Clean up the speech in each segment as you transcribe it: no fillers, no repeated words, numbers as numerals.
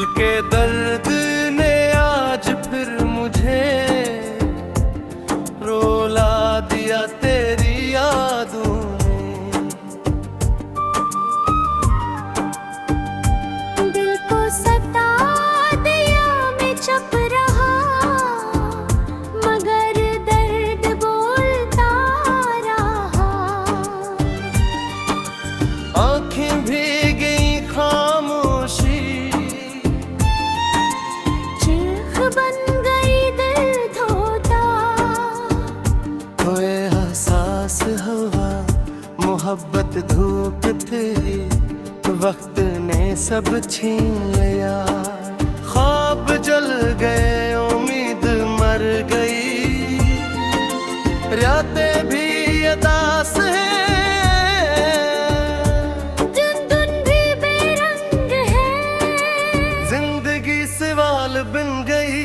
के दर्द ने आज फिर मुझे रुला दिया तेरी यादों ने। दिल को सता दिया मैं चुप रहा, मगर दर्द बोलता रहा। आँखें भी गई खामोशी, चीख बन गई दिल धोता। कोई एहसास हवा मोहब्बत धूप थी, वक्त ने सब छीन लिया। ख्वाब जल गए उम्मीद मर गई, रातें भी अदास हैं, दिन भी बेरंग है। जिंदगी सवाल बन गई,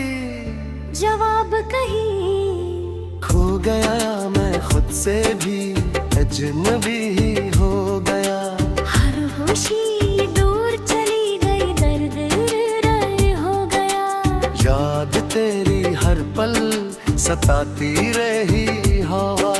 जवाब कहीं खो गया मैं खुद से भी, अजनबी हो गया। हर खुशी दूर चली गई, दर्द रह हो गया। याद तेरी हर पल सताती रही हवा।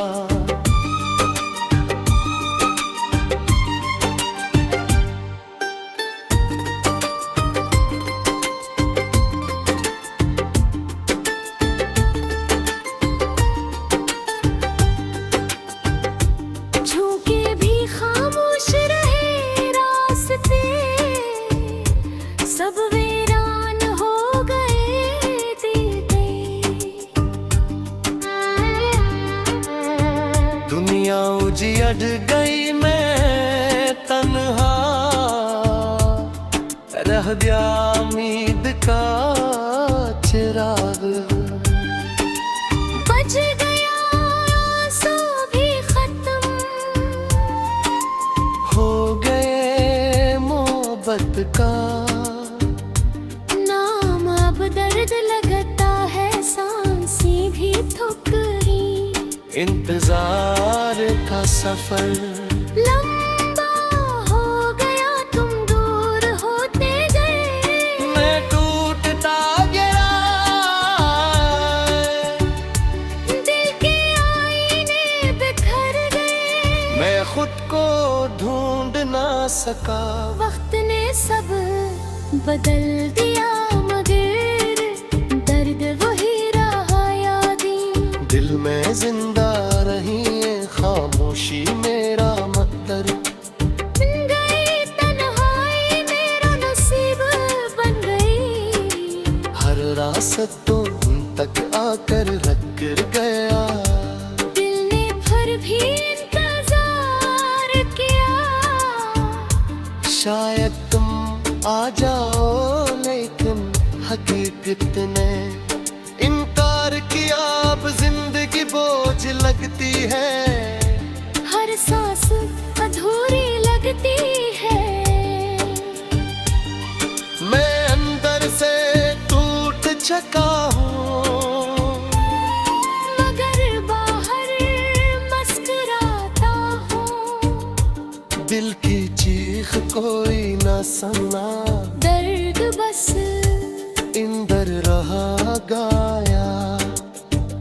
झोंके भी खामोश रहे रास्ते, सब वीरान हो गए दिल के। दुनिया उजड़ गई मैं तन्हा, रह गया उम्मीद का चिराग। बच गया आंसू भी खत्म, हो गए मोहब्बत का नाम अब दर्द लगता है, सांसें भी थक गई। इंतजार का सफर लंबा हो गया, तुम दूर होते गए। मैं टूटता गया, दिल के आईने बिखर गए। मैं खुद को ढूंढ ना सका। वक्त ने सब बदल दिया, मगर दर्द वही रहा यादें। दिल में जिंदा रही है खामोशी मेरा मतलब। गई तन्हाई मेरा नसीब बन गई। हर रास्त तुम तक आकर रख कर गया। दिल ने फिर भी इंतजार किया, शायद तुम आ जाओ, लेकिन हकीकत ने इनकार किया। अब जिंदगी बोझ लगती है, हर सांस अधूरी लगती है। मैं अंदर से टूट चुका हूँ, मगर बाहर मुस्कुराता हूँ। दिल की चीख कोई न सुना, दर्द बस इंदर रहा गाया।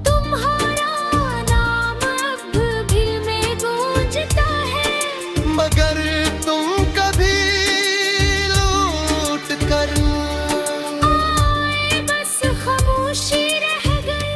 तुम्हारा नाम अब दिल में गूंजता है, मगर तुम कभी लूट कर आए बस खामोशी रह गई।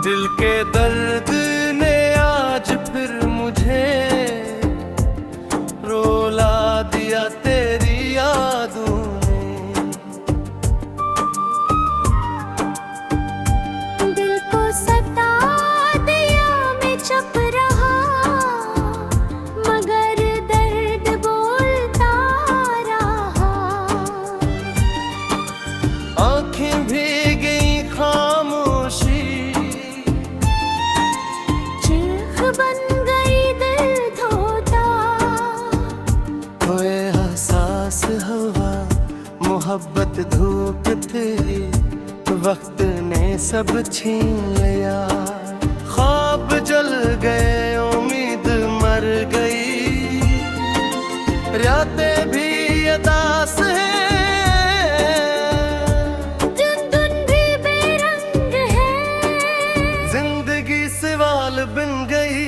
दिल के दर्द ने आज फिर मुझे मोहब्बत धूप थी, वक्त ने सब छीन लिया। ख्वाब जल गए, उम्मीद मर गई, रातें भी अदास हैं, दिन भी बेरंग है। जिंदगी सवाल बन गई,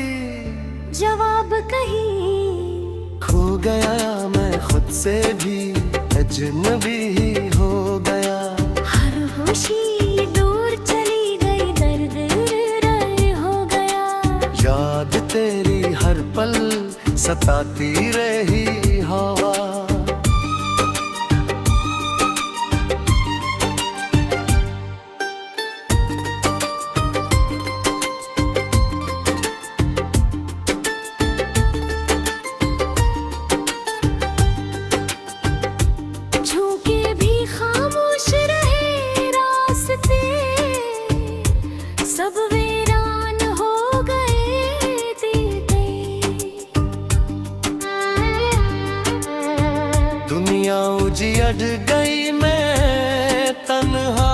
जवाब कहीं खो गया मैं खुद से भी, अजनबी ही हो गया। हर खुशी दूर चली गई, दर्द रहे हो गया। याद तेरी हर पल सताती रही हवा। झोंके भी खामोश रहे, रास्ते सब वीरान हो गए, दुनिया उजड़ गई, मैं तन्हा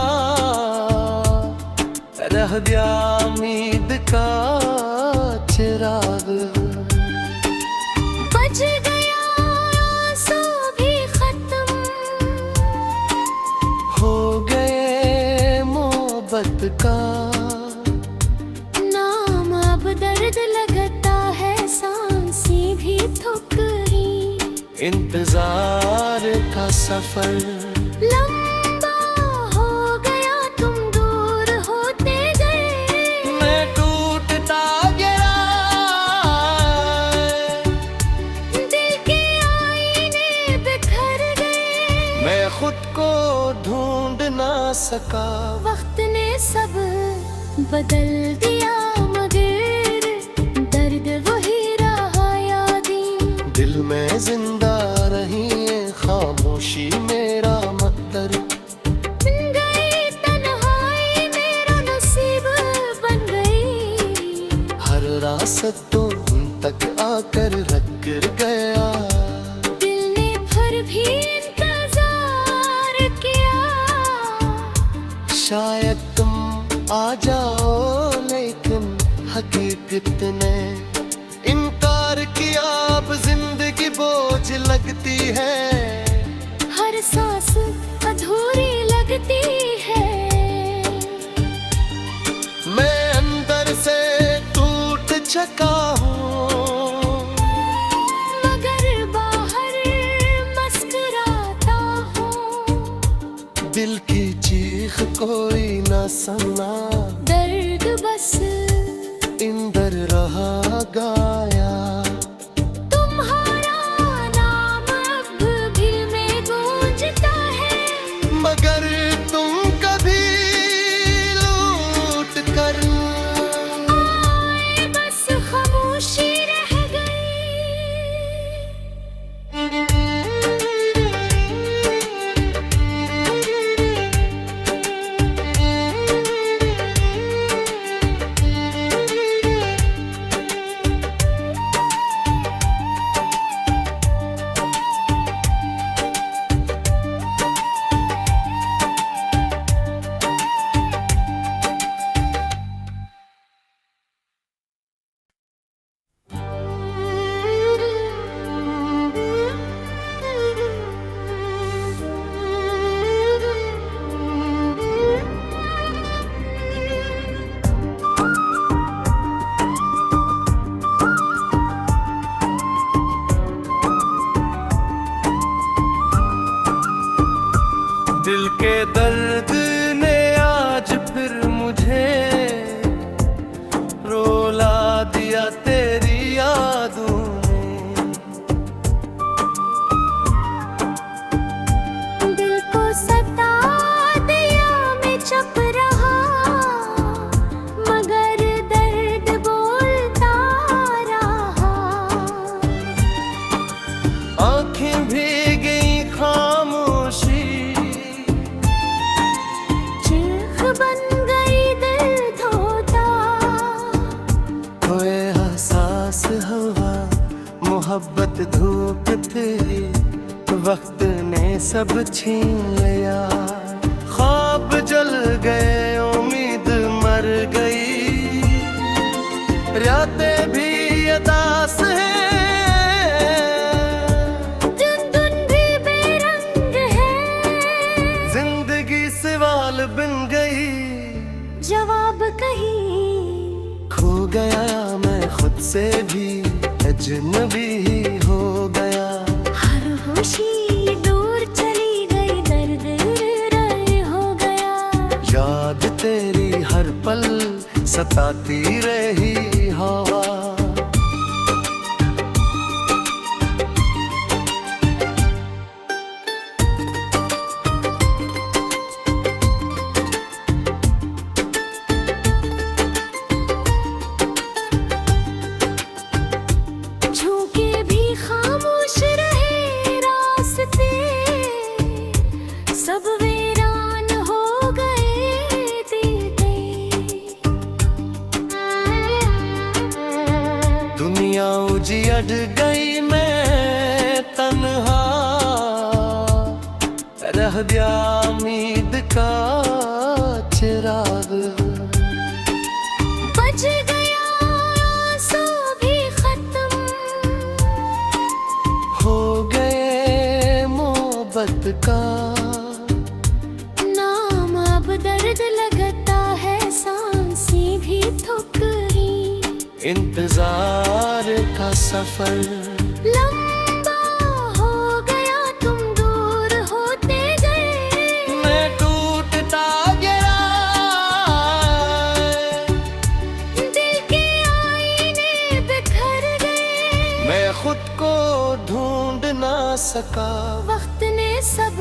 रह गया, उम्मीद का चिराग बच गया, आंसू भी खत्म हो गए, मोहब्बत का नाम अब दर्द लगता है, सांसें भी थक रही। इंतजार का सफर लंबा हो गया, तुम दूर होते गए, मैं टूटता गया, दिल के आईने बिखर गए। मैं खुद को ढूंढ ना सका। वक्त ने सब बदल दिया, मगर दर्द वही रहा यादें। दिल में जिंदा रही है खामोशी, मेरा मकदर बन गई तन्हाई, मेरा नसीब बन गई। हर रास्तों तक आकर रख कर गया। दिल ने फिर भी इंतजार किया, शायद तुम आ जाओ, लेकिन हकीकत ने इनकार किया। अब जिंदगी बोझ लगती है, हर सांस अधूरी लगती है। मैं अंदर से टूट चुका हूँ, मगर बाहर मुस्कुराता हूँ। दिल की चीख कोई ना सुना, दर्द बस इंदर रहा गाया। तुम्हारा नाम अब दिल में गूंजता है, मगर तुम कभी लूट कर आए बस खामोशी रह दिल के दर्द ने आज फिर मुझे रोला दिया तेरी यादों ने। दिल को सता दिया, मैं चुप रहा, मगर दर्द बोलता रहा। आंखें भी गई खामोशी, चीख बन गई दिल धोता। कोई एहसास हवा, मोहब्बत धूप थी, वक्त ने सब छीन लिया। ख्वाब जल गए, उम्मीद मर गई, रातें भी अदास हैं, दिन भी बेरंग है। जिंदगी सवाल बिन गई, जवाब कहीं खो गया मैं खुद से भी, अजनबी ही हो गया। हर खुशी दूर चली गई, दर्द रह हो गया। याद तेरी हर पल सताती रही हवा। झोंके भी खामोश रहे, रास्ते सब वीरान हो गए, दुनिया उजड़ गई, मैं तन्हा रह गया, उम्मीद का चिराग बच गया, आंसू भी खत्म हो गए, मोहब्बत का नाम अब दर्द लगता है, सांसें भी थक रही। इंतजार का सफर लंबा हो गया, तुम दूर होते गए, मैं टूटता गया। दिल के आईने बिखर गए, मैं खुद को ढूंढ ना सका। वक्त ने सब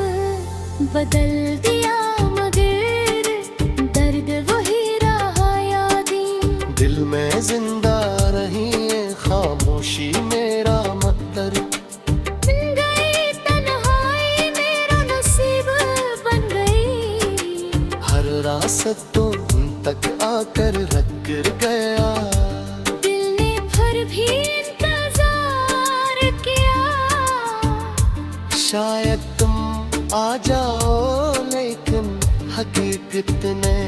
बदल दिया, मगर दर्द वही रहा, यादें दिल में जिंदा रही है, खामोशी मेरा मकदर। बन गई तन्हाई, मेरा नसीब बन गई। हर रास्त तुम तक आकर रख गया। दिल ने फिर भी इंतजार किया, शायद तुम आ जाओ, लेकिन हकीकत ने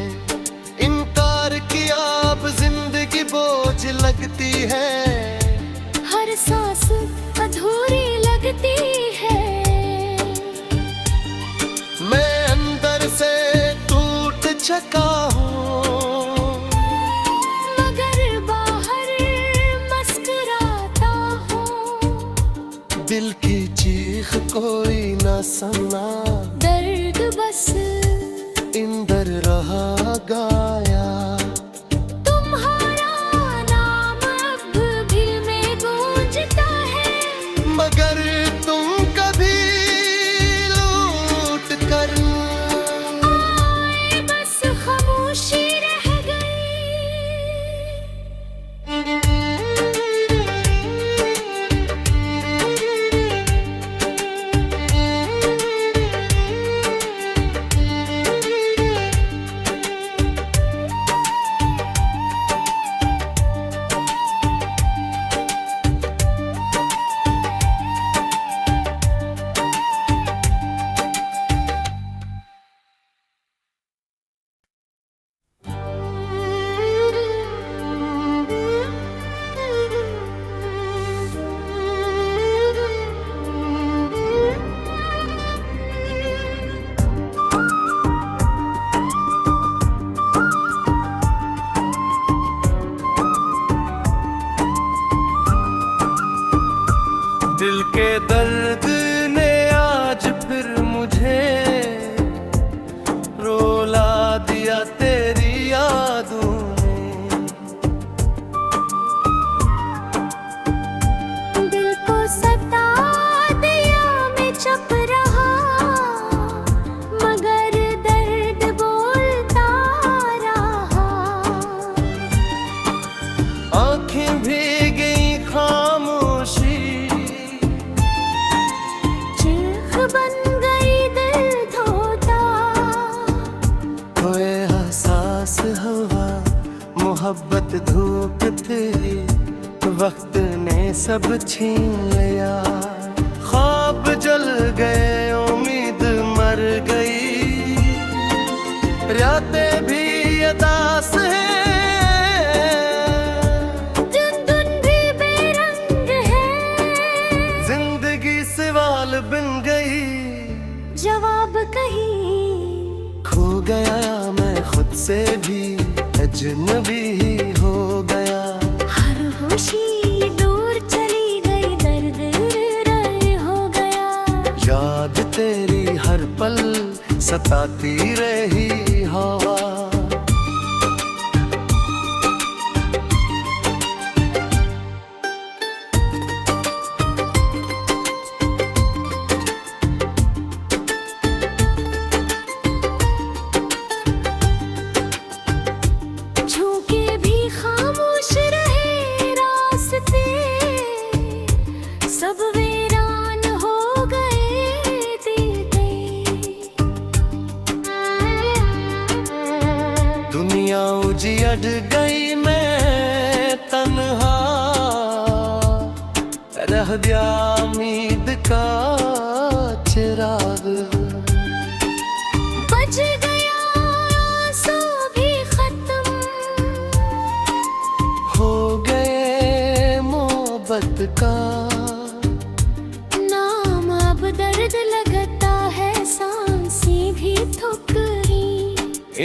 इनकार किया। अब जिंदगी बोझ लगती है, हर सांस अधूरी लगती है। मैं अंदर से टूट चुका हूँ, मगर बाहर मुस्कुराता हूँ। दिल की चीख कोई ना सुना, दर्द बस इंदर रहा गाया। तुम्हारा नाम अब दिल में गूंजता है, मगर तुम कभी लौट कर आए बस खामोशी रह गई। दिल के दर्द ने आज फिर मुझे रोला दिया तेरी यादों ने। दिल को सता दिया, मैं चुप रहा, मगर दर्द बोलता रहा। आंखें भी गई खामोशी, चीख बन गई दिल धोता। कोई एहसास हवा, मोहब्बत धूप थी, वक्त ने सब छीन लिया। ख्वाब जल गए, उम्मीद मर गई, रातें भी अदास हैं, दिन भी बेरंग है, जिंदगी सवाल बिन गई, जवाब कहीं खो गया मैं खुद से भी, अजनबी ही हो गया। हर खुशी दूर चली गई, दर्द रह हो गया, याद तेरी हर पल सताती रही हवा। झोंके भी खामोश रहे रास्ते, सब वीरान हो गए दिल के। दुनिया उजड़ गई, मैं तन्हा रह गया, उम्मीद का चिराग बच गया, आंसू भी खत्म हो गए, मोहब्बत का नाम अब दर्द लगता है, सांसें भी थक रही।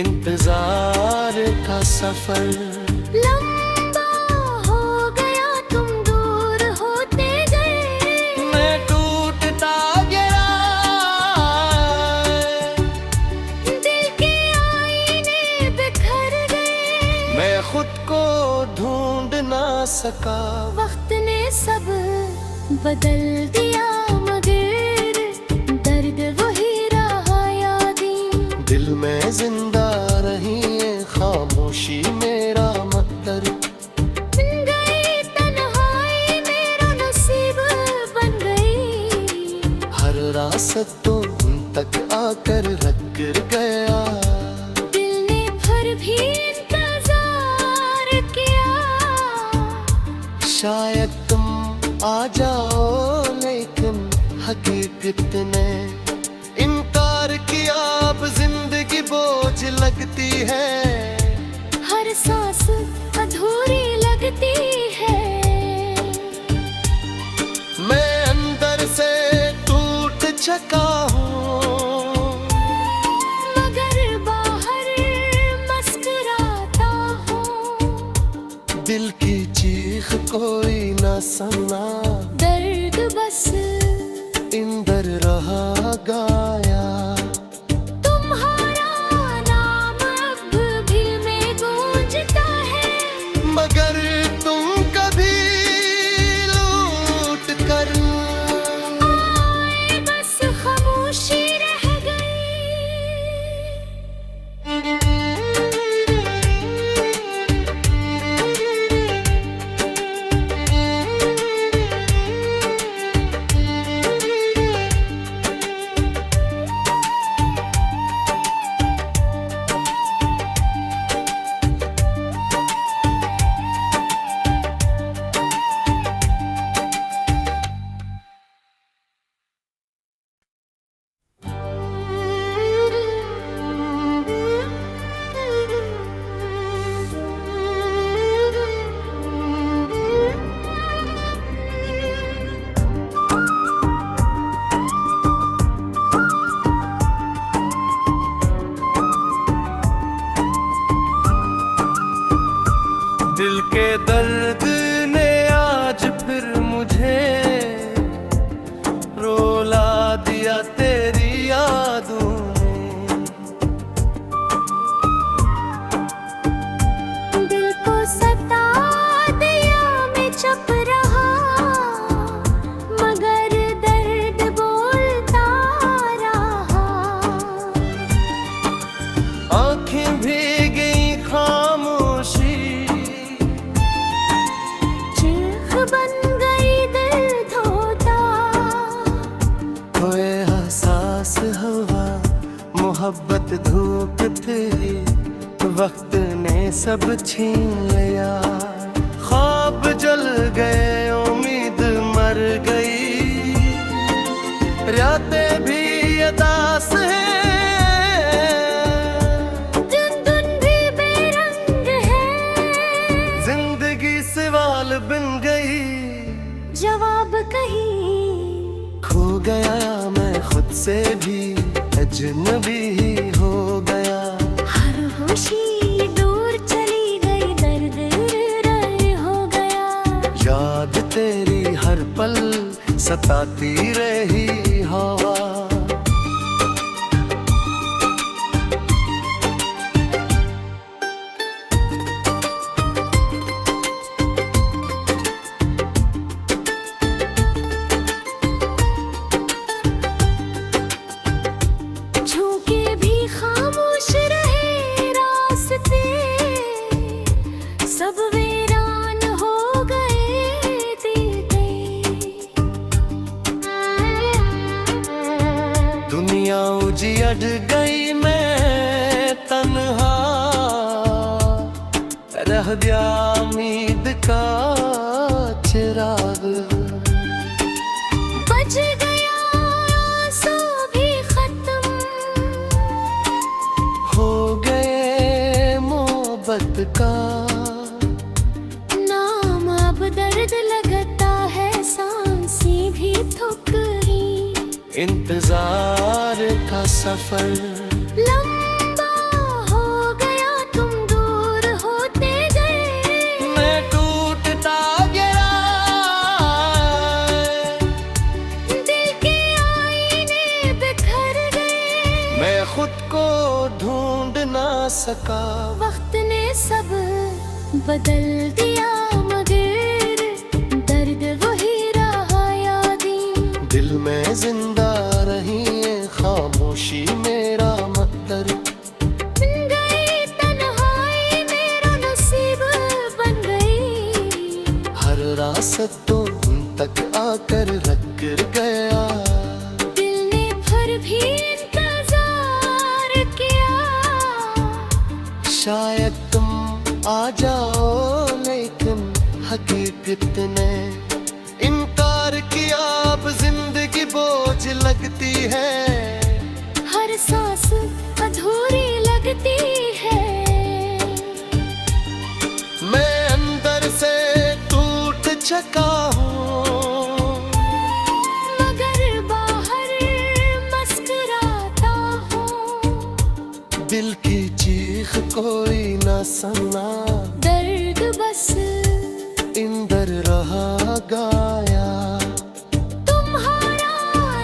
इंतजार का सफर लंबा हो गया, तुम दूर होते गए, मैं टूटता गया, दिल के आईने बिखर गए, मैं खुद को ढूंढ ना सका। वक्त ने सब बदल दिया, मगर दर्द वही रहा यादें, दिल में जिंदा रही है खामोशी मेरा मकदर। गई तन्हाई मेरा नसीब बन गई, हर रास्त तुम तक आकर रख कर गया, दिल ने फिर भी इंतजार किया, शायद तुम आ जाओ, लेकिन हकीकत ने इनकार किया। अब जिंदगी बोझ लगती है, हर सांस अधूरी लगती है, मैं अंदर से टूट चुका हूँ, मगर बाहर मुस्कुराता हूँ, दिल की चीख कोई न सुना, दर्द बस इंदर रहा गाया। तुम्हारा नाम अब दिल में गूंजता है, मगर तुम कभी लूट कर आए बस खामोशी रह दिल के दर्द ने आज फिर मुझे रोला दिया तेरी यादों में। दिल को सता दिया, मैं चुप रहा, मगर दर्द बोलता रहा, आँखें भी गई खामोशी, चीख बन गई दिल धोता, खोए एहसास हवा, मोहब्बत धूप थी, वक्त ने सब छीन लिया, ख्वाब जल गए, उम्मीद मर गई, रातें भी अदास हैं, से भी अजनबी ही हो गया। हर खुशी दूर चली गई, दर्द रहे हो गया। याद तेरी हर पल सताती रही हवा। झोंके भी खामोश रहे रास्ते, सब वीरान हो गए दिल के। दुनिया उजड़ गई, मैं तन्हा रह गया उम्मीद का चिराग। बच गया आंसू भी खत्म, हो गए मोहब्बत का नाम अब दर्द लगता है, सांसें भी थक रही। इंतजार का सफर लंबा हो गया, तुम दूर होते गए। मैं टूटता गया, दिल के आईने बिखर गए। मैं खुद को ढूंढ ना सका। वक्त ने सब बदल दिया, मगर दर्द वही रहा यादें। दिल में जिंदा रही है खामोशी मेरा मकदर। बन गई तन्हाई मेरा नसीब बन गई। हर रास्तों तक आकर रख कर गया। दिल ने फिर भी इंतजार किया, शायद तुम आ जाओ, लेकिन हकीकत ने इनकार किया। अब जिंदगी बोझ लगती है, हर सांस अधूरी लगती है। मैं अंदर से टूट चुका हूँ, मगर बाहर मुस्कुराता हूँ। दिल की चीख कोई न सुना, दर्द बस इंदर रहा गाया। तुम्हारा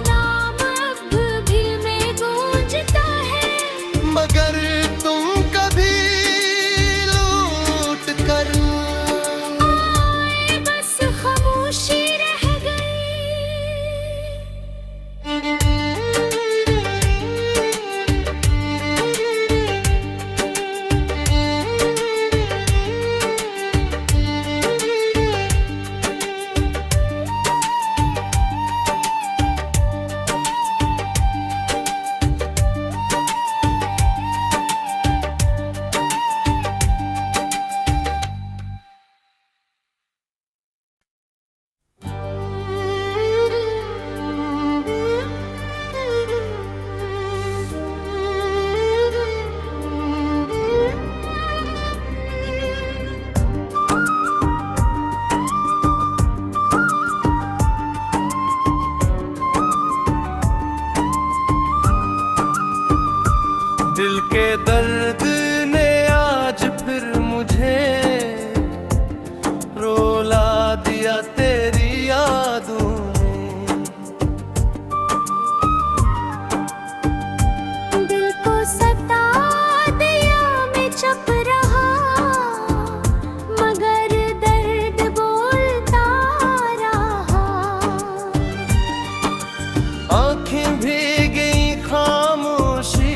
नाम अब दिल में गूंजता है, मगर तुम कभी लूट कर आए बस खामोशी रह दिल के दर्द ने आज फिर मुझे रोला दिया तेरी यादों ने। दिल को सता दिया, मैं चुप रहा, मगर दर्द बोलता रहा। आंखें भी गई खामोशी,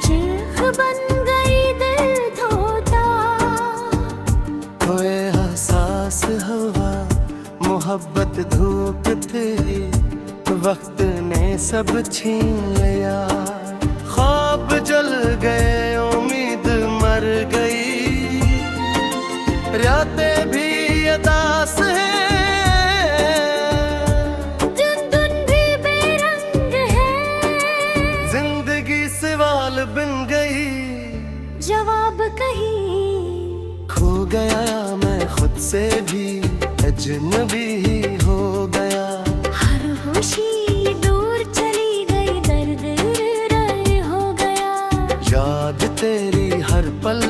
चीख बन गई दिल धोता। कोई एहसास हवा मोहब्बत धूप तेरी, वक्त ने सब छीन लिया। ख्वाब जल गए, उम्मीद मर गई, रातें भी अदास हैं, दिन भी बेरंग है। जिंदगी सवाल बन गई, जवाब कहीं खो गया मैं खुद से भी अजनबी ही हो गया। हर खुशी तेरी हर पल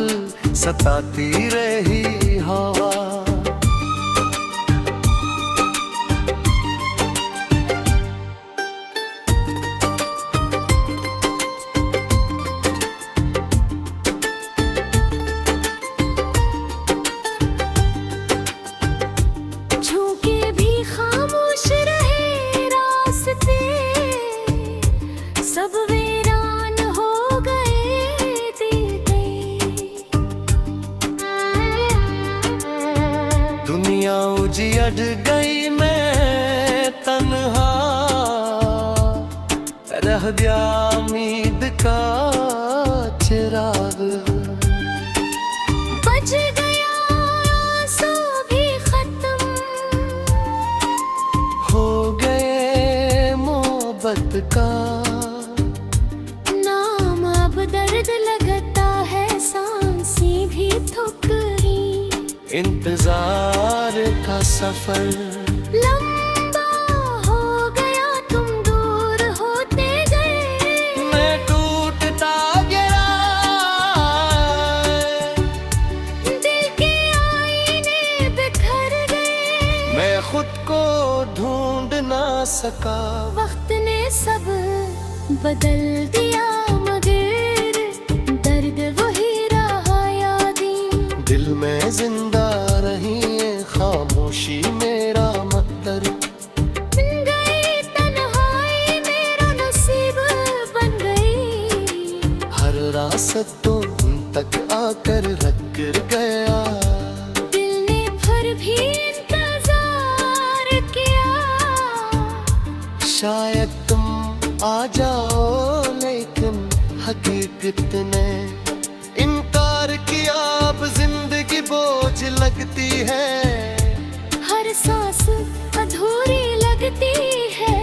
सताती रही हवा। झोंके भी खामोश रहे रास्ते, सब वीरान हो गए दिल के। दुनिया उजड़ गई, मैं तन्हा रह गया उम्मीद का चिराग। बज गया आंसू भी खत्म, हो गए मोहब्बत का नाम अब दर्द लगता है, सांसें भी थक रही। इंतजार का सफर लंबा हो गया, तुम दूर होते गए। मैं टूटता गया, दिल के आईने बिखर गए। मैं खुद को ढूंढ ना सका। वक्त ने सब बदल दिया, मगर दर्द वही रहा यादें। दिल में जिंदा रही है खामोशी, मेरा मतलब गई तन्हाई मेरा नसीब बन गई। हर रात तुम तक आकर रख गया। दिल ने फिर भी इंतजार किया, शायद तुम आ जाओ, लेकिन हकीकत ने इनकार किया। अब जिंदगी बोझ लगती है, हर सांस अधूरी लगती है।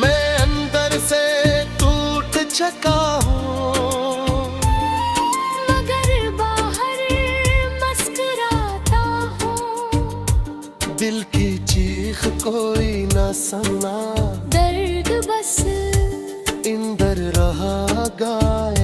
मैं अंदर से टूट चुका हूँ, मगर बाहर मुस्कुराता हूँ। दिल की चीख कोई ना सुना, दर्द बस इंदर रहा गाया।